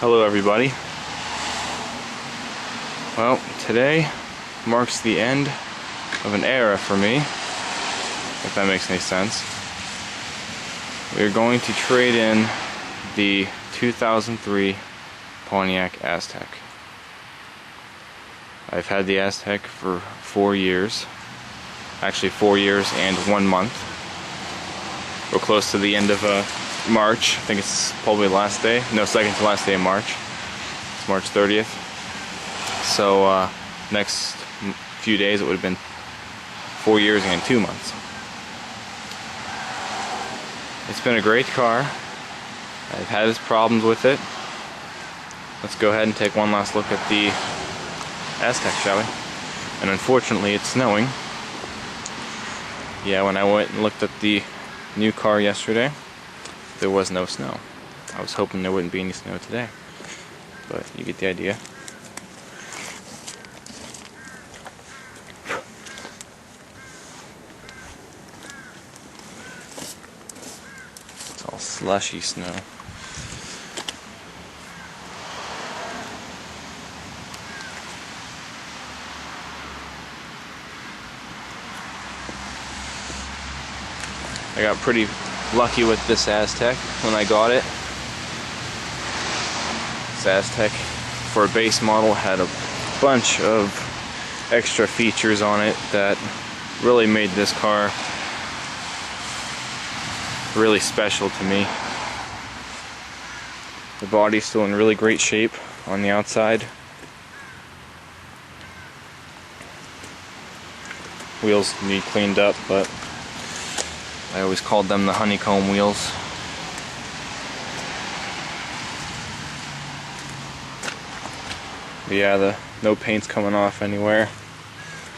Hello everybody. Well, today marks the end of an era for me, if that makes any sense. We're going to trade in the 2003 Pontiac Aztek. I've had the Aztek for 4 years. Actually 4 years and 1 month. We're close to the end of March. I think it's probably the last day. No, second to last day of March. It's March 30th. So next few days it would have been 4 years and 2 months. It's been a great car. I've had its problems with it. Let's go ahead and take one last look at the Aztek, shall we? And unfortunately it's snowing. Yeah, when I went and looked at the new car yesterday, there was no snow. I was hoping there wouldn't be any snow today, but you get the idea. It's all slushy snow. I got pretty lucky with this Aztek when I got it. This Aztek, for a base model, had a bunch of extra features on it that really made this car really special to me. The body's still in really great shape on the outside. Wheels need cleaned up, but I always called them the honeycomb wheels. But yeah, no paint's coming off anywhere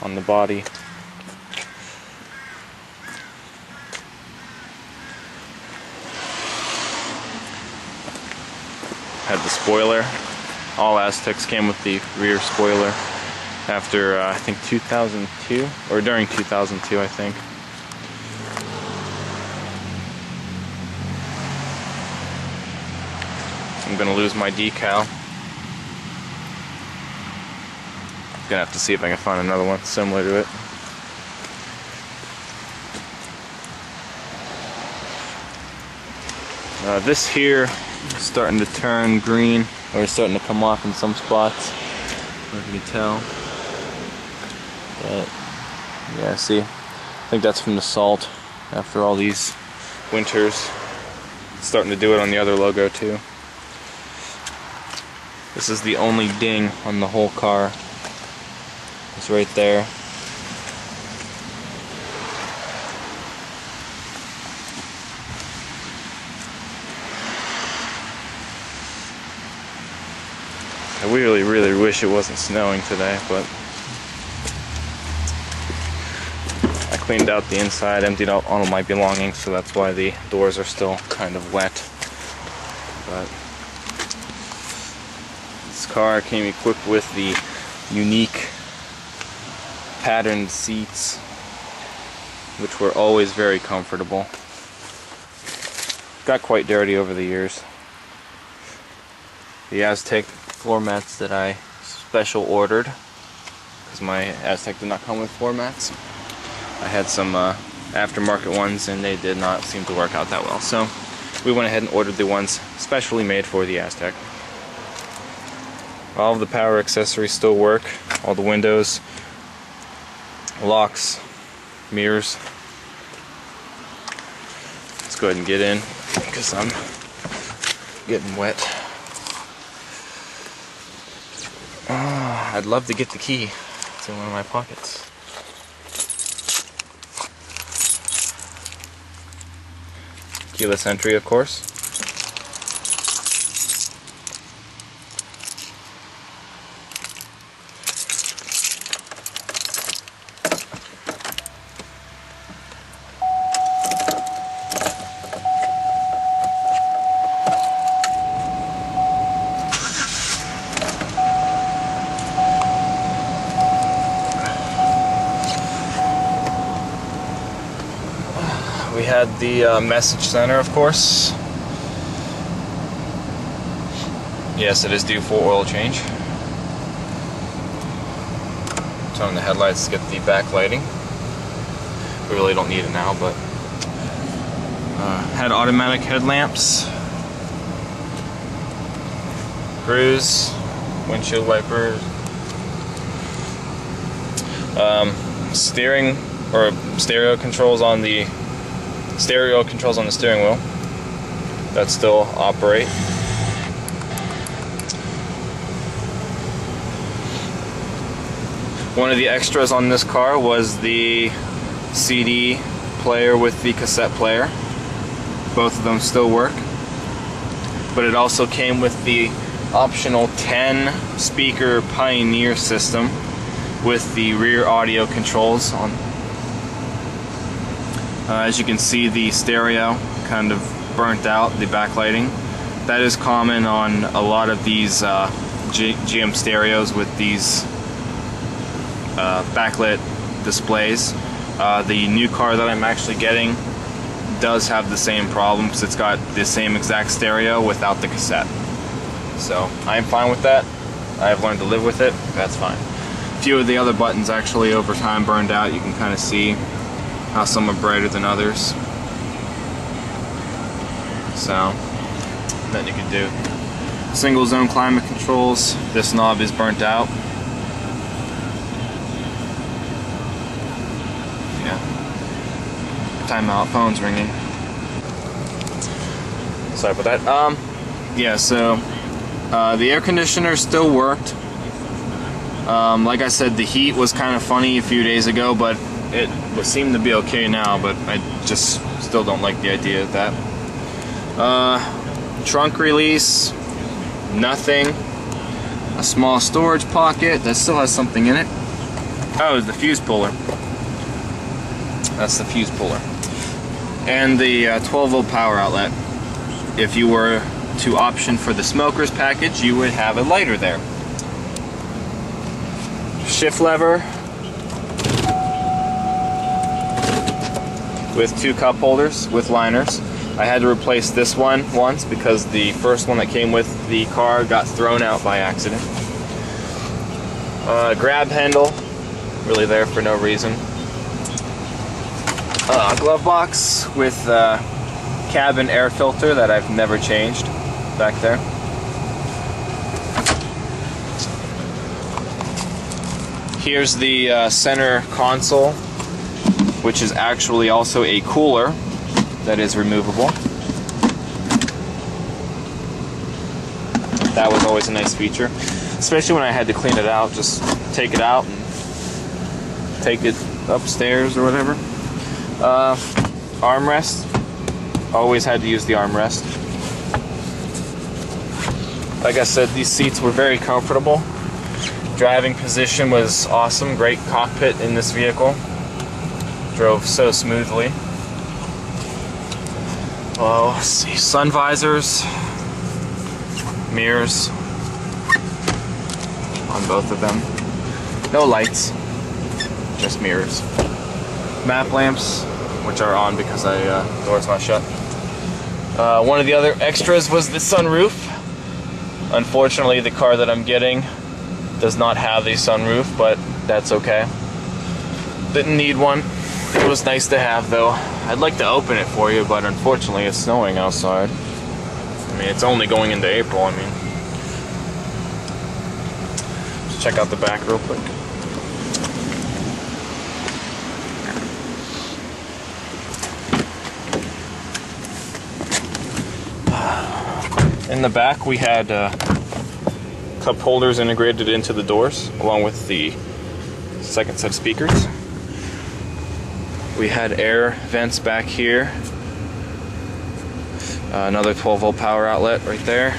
on the body. Had the spoiler. All Aztecs came with the rear spoiler after I think 2002, or during 2002 I think. I'm gonna lose my decal. Gonna have to see if I can find another one similar to it. This here is starting to turn green, or it's starting to come off in some spots. I don't know if you can tell. But yeah, see, I think that's from the salt after all these winters. It's starting to do it on the other logo too. This is the only ding on the whole car. It's right there. I really, really wish it wasn't snowing today, but I cleaned out the inside, emptied out all of my belongings, so that's why the doors are still kind of wet. But this car came equipped with the unique patterned seats, which were always very comfortable. Got quite dirty over the years. The Aztek floor mats that I special ordered, because my Aztek did not come with floor mats. I had some aftermarket ones and they did not seem to work out that well, so we went ahead and ordered the ones specially made for the Aztek. All of the power accessories still work. All the windows, locks, mirrors. Let's go ahead and get in because I'm getting wet. I'd love to get the key. It's in one of my pockets. Keyless entry, of course. We had the message center, of course, Yes, it is due for oil change. Turn on the headlights to get the backlighting. We really don't need it now, but had automatic headlamps, cruise, windshield wipers, steering or stereo controls on the steering wheel that still operate. One of the extras on this car was the CD player with the cassette player. Both of them still work, but it also came with the optional 10 speaker Pioneer system with the rear audio controls on. As you can see, the stereo kind of burnt out, the backlighting. That is common on a lot of these GM stereos with these backlit displays. The new car that I'm actually getting does have the same problem because it's got the same exact stereo without the cassette. So I'm fine with that. I've learned to live with it. That's fine. A few of the other buttons actually over time burned out. You can kind of see how some are brighter than others. So nothing you can do. Single zone climate controls. This knob is burnt out. Timeout, phone's ringing. Sorry about that. Yeah, so the air conditioner still worked. Like I said, the heat was kind of funny a few days ago, but it seemed to be okay now, but I just still don't like the idea of that. Trunk release, nothing. A small storage pocket that still has something in it. Oh, it's the fuse puller. That's the fuse puller. And the 12-volt power outlet. If you were to option for the smoker's package, you would have a lighter there. Shift lever with 2 cup holders with liners. I had to replace this one once because the first one that came with the car got thrown out by accident. Grab handle, really there for no reason. Glove box with cabin air filter that I've never changed back there. Here's the center console, which is actually also a cooler that is removable. That was always a nice feature, especially when I had to clean it out. Just take it out and take it upstairs or whatever. Armrest. Always had to use the armrest. Like I said, these seats were very comfortable. Driving position was awesome. Great cockpit in this vehicle. Drove so smoothly. Oh, let's see. Sun visors. Mirrors. On both of them. No lights. Just mirrors. Map lamps, which are on because the door's not shut. One of the other extras was the sunroof. Unfortunately, the car that I'm getting does not have a sunroof, but that's okay. Didn't need one. It was nice to have, though. I'd like to open it for you, but unfortunately it's snowing outside. I mean, it's only going into April, I mean. Let's check out the back real quick. In the back we had cup holders integrated into the doors along with the second set of speakers. We had air vents back here. Another 12-volt power outlet right there.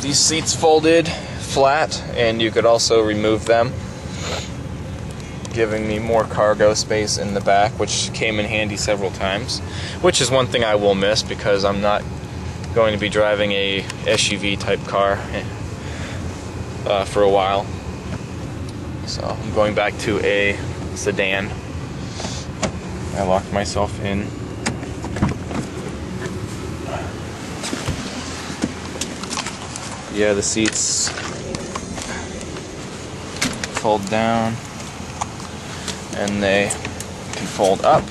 These seats folded flat, and you could also remove them, giving me more cargo space in the back, which came in handy several times, which is one thing I will miss because I'm not going to be driving a SUV type car for a while. So I'm going back to a sedan. I locked myself in. Yeah, the seats fold down and they can fold up,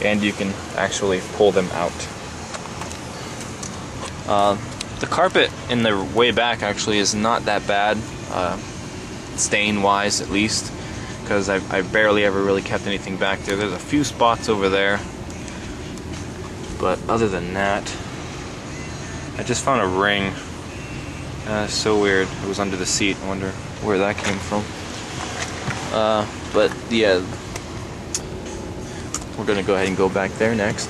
and you can actually pull them out. The carpet in the way back actually is not that bad, stain wise at least, because I barely ever really kept anything back there. There's a few spots over there, but other than that, I just found a ring. So weird. It was under the seat. I wonder where that came from. But yeah, we're gonna go ahead and go back there next.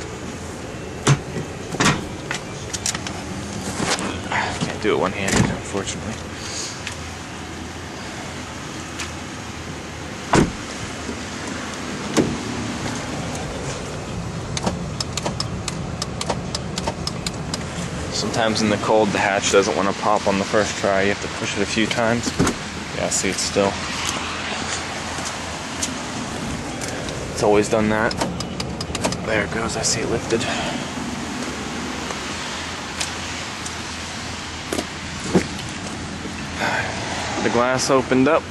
Can't do it one-handed, unfortunately. Sometimes in the cold, the hatch doesn't want to pop on the first try. You have to push it a few times. Yeah, see, it's still. It's always done that. There it goes. I see it lifted. The glass opened up.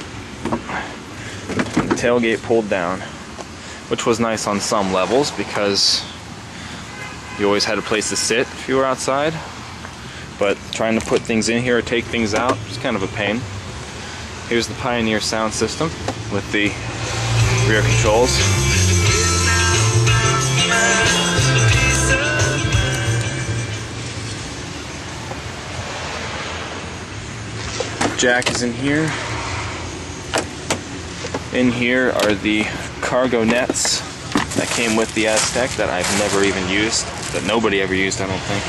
And the tailgate pulled down, which was nice on some levels because you always had a place to sit if you were outside. But trying to put things in here or take things out is kind of a pain. Here's the Pioneer sound system with the rear controls. Jack is in here. In here are the cargo nets that came with the Aztek that I've never even used, that nobody ever used, I don't think.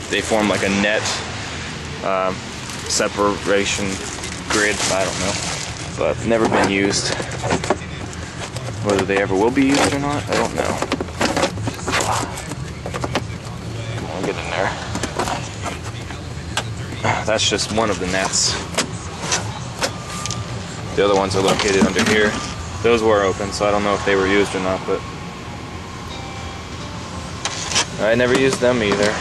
They form like a net separation grid, I don't know, but never been used. Whether they ever will be used or not, I don't know. Come on, get in there. That's just one of the nets. The other ones are located under here. Those were open, so I don't know if they were used or not, but I never used them either.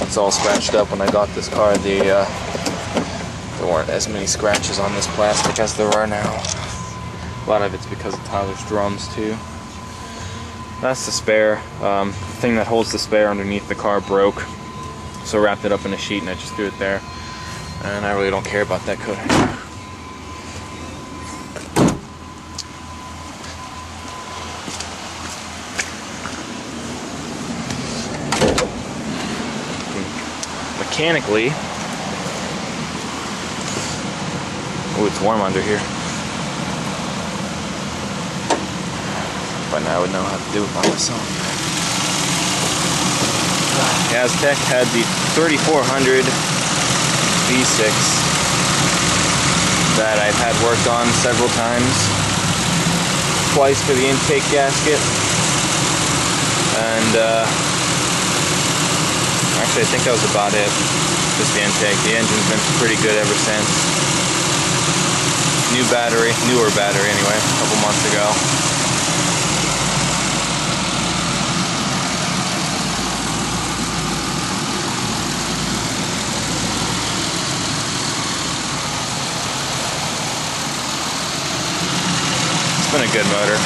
It's all scratched up. When I got this car, there weren't as many scratches on this plastic as there are now. A lot of it's because of Tyler's drums too. That's the spare. The thing that holds the spare underneath the car broke, so I wrapped it up in a sheet and I just threw it there. And I really don't care about that coat anymore. Mechanically, oh, it's warm under here. By now I would know how to do it by myself. The Aztek had the 3400 V6 that I've had worked on several times. Twice for the intake gasket, and actually I think that was about it. Just the intake. The engine's been pretty good ever since. New battery, newer battery anyway, a couple months ago. It's been a good motor.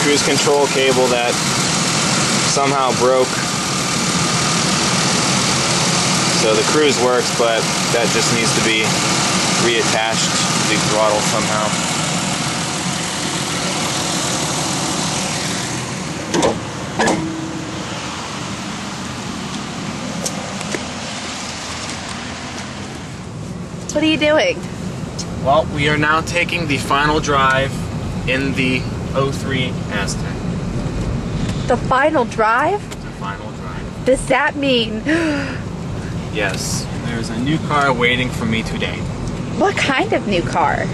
Cruise control cable that somehow broke. So the cruise works, but that just needs to be reattached to the throttle somehow. What are you doing? Well, we are now taking the final drive in the 03 Aztek. The final drive? The final drive. Does that mean Yes, there's a new car waiting for me today. What kind of new car?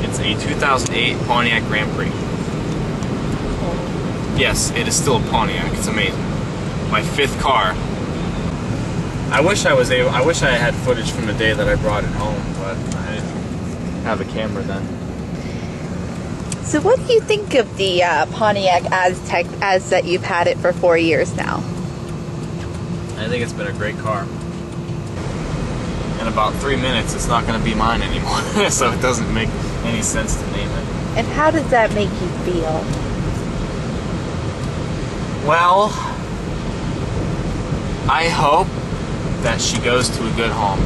It's a 2008 Pontiac Grand Prix. Yes, it is still a Pontiac. It's amazing. My 5th car. I wish I had footage from the day that I brought it home, but I didn't have a camera then. So what do you think of the Pontiac Aztek as that you've had it for 4 years now? I think it's been a great car. In about 3 minutes, it's not going to be mine anymore, so it doesn't make any sense to name it. And how does that make you feel? Well, I hope that she goes to a good home.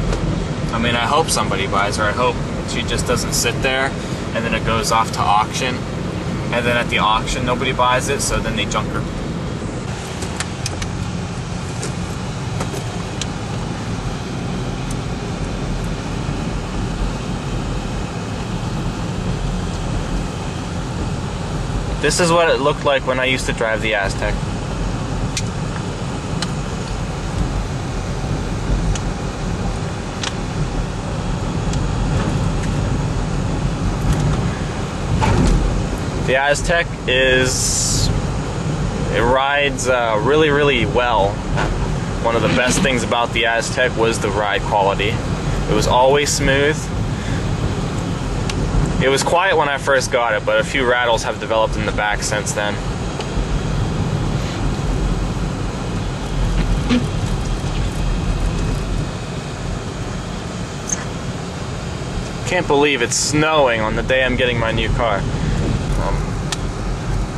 I mean, I hope somebody buys her. I hope she just doesn't sit there and then it goes off to auction, and then at the auction nobody buys it, so then they junk her. This is what it looked like when I used to drive the Aztek. The Aztek it rides really, really well. One of the best things about the Aztek was the ride quality. It was always smooth. It was quiet when I first got it, but a few rattles have developed in the back since then. Can't believe it's snowing on the day I'm getting my new car.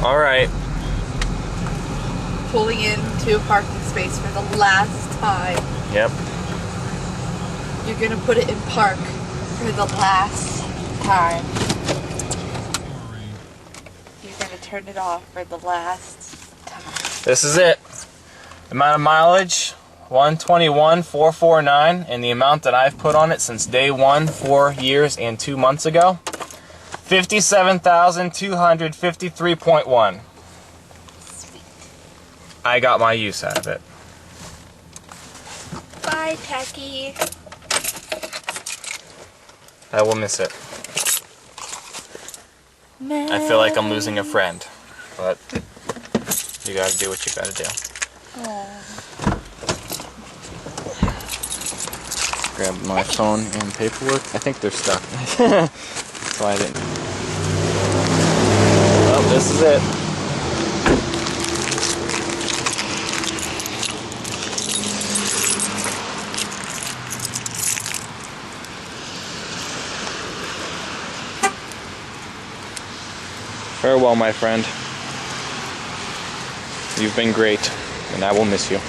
Alright. Pulling into a parking space for the last time. Yep. You're gonna put it in park for the last time. You're gonna turn it off for the last time. This is it. Amount of mileage, 121,449, and the amount that I've put on it since day one, 4 years and 2 months ago, 57,253.1. Sweet. I got my use out of it. Bye, Techie. I will miss it. I feel like I'm losing a friend, but you gotta do what you gotta do. Aww. Grab my phone and paperwork. I think they're stuck. That's why I didn't. Well, this is it. Farewell, my friend. You've been great, and I will miss you.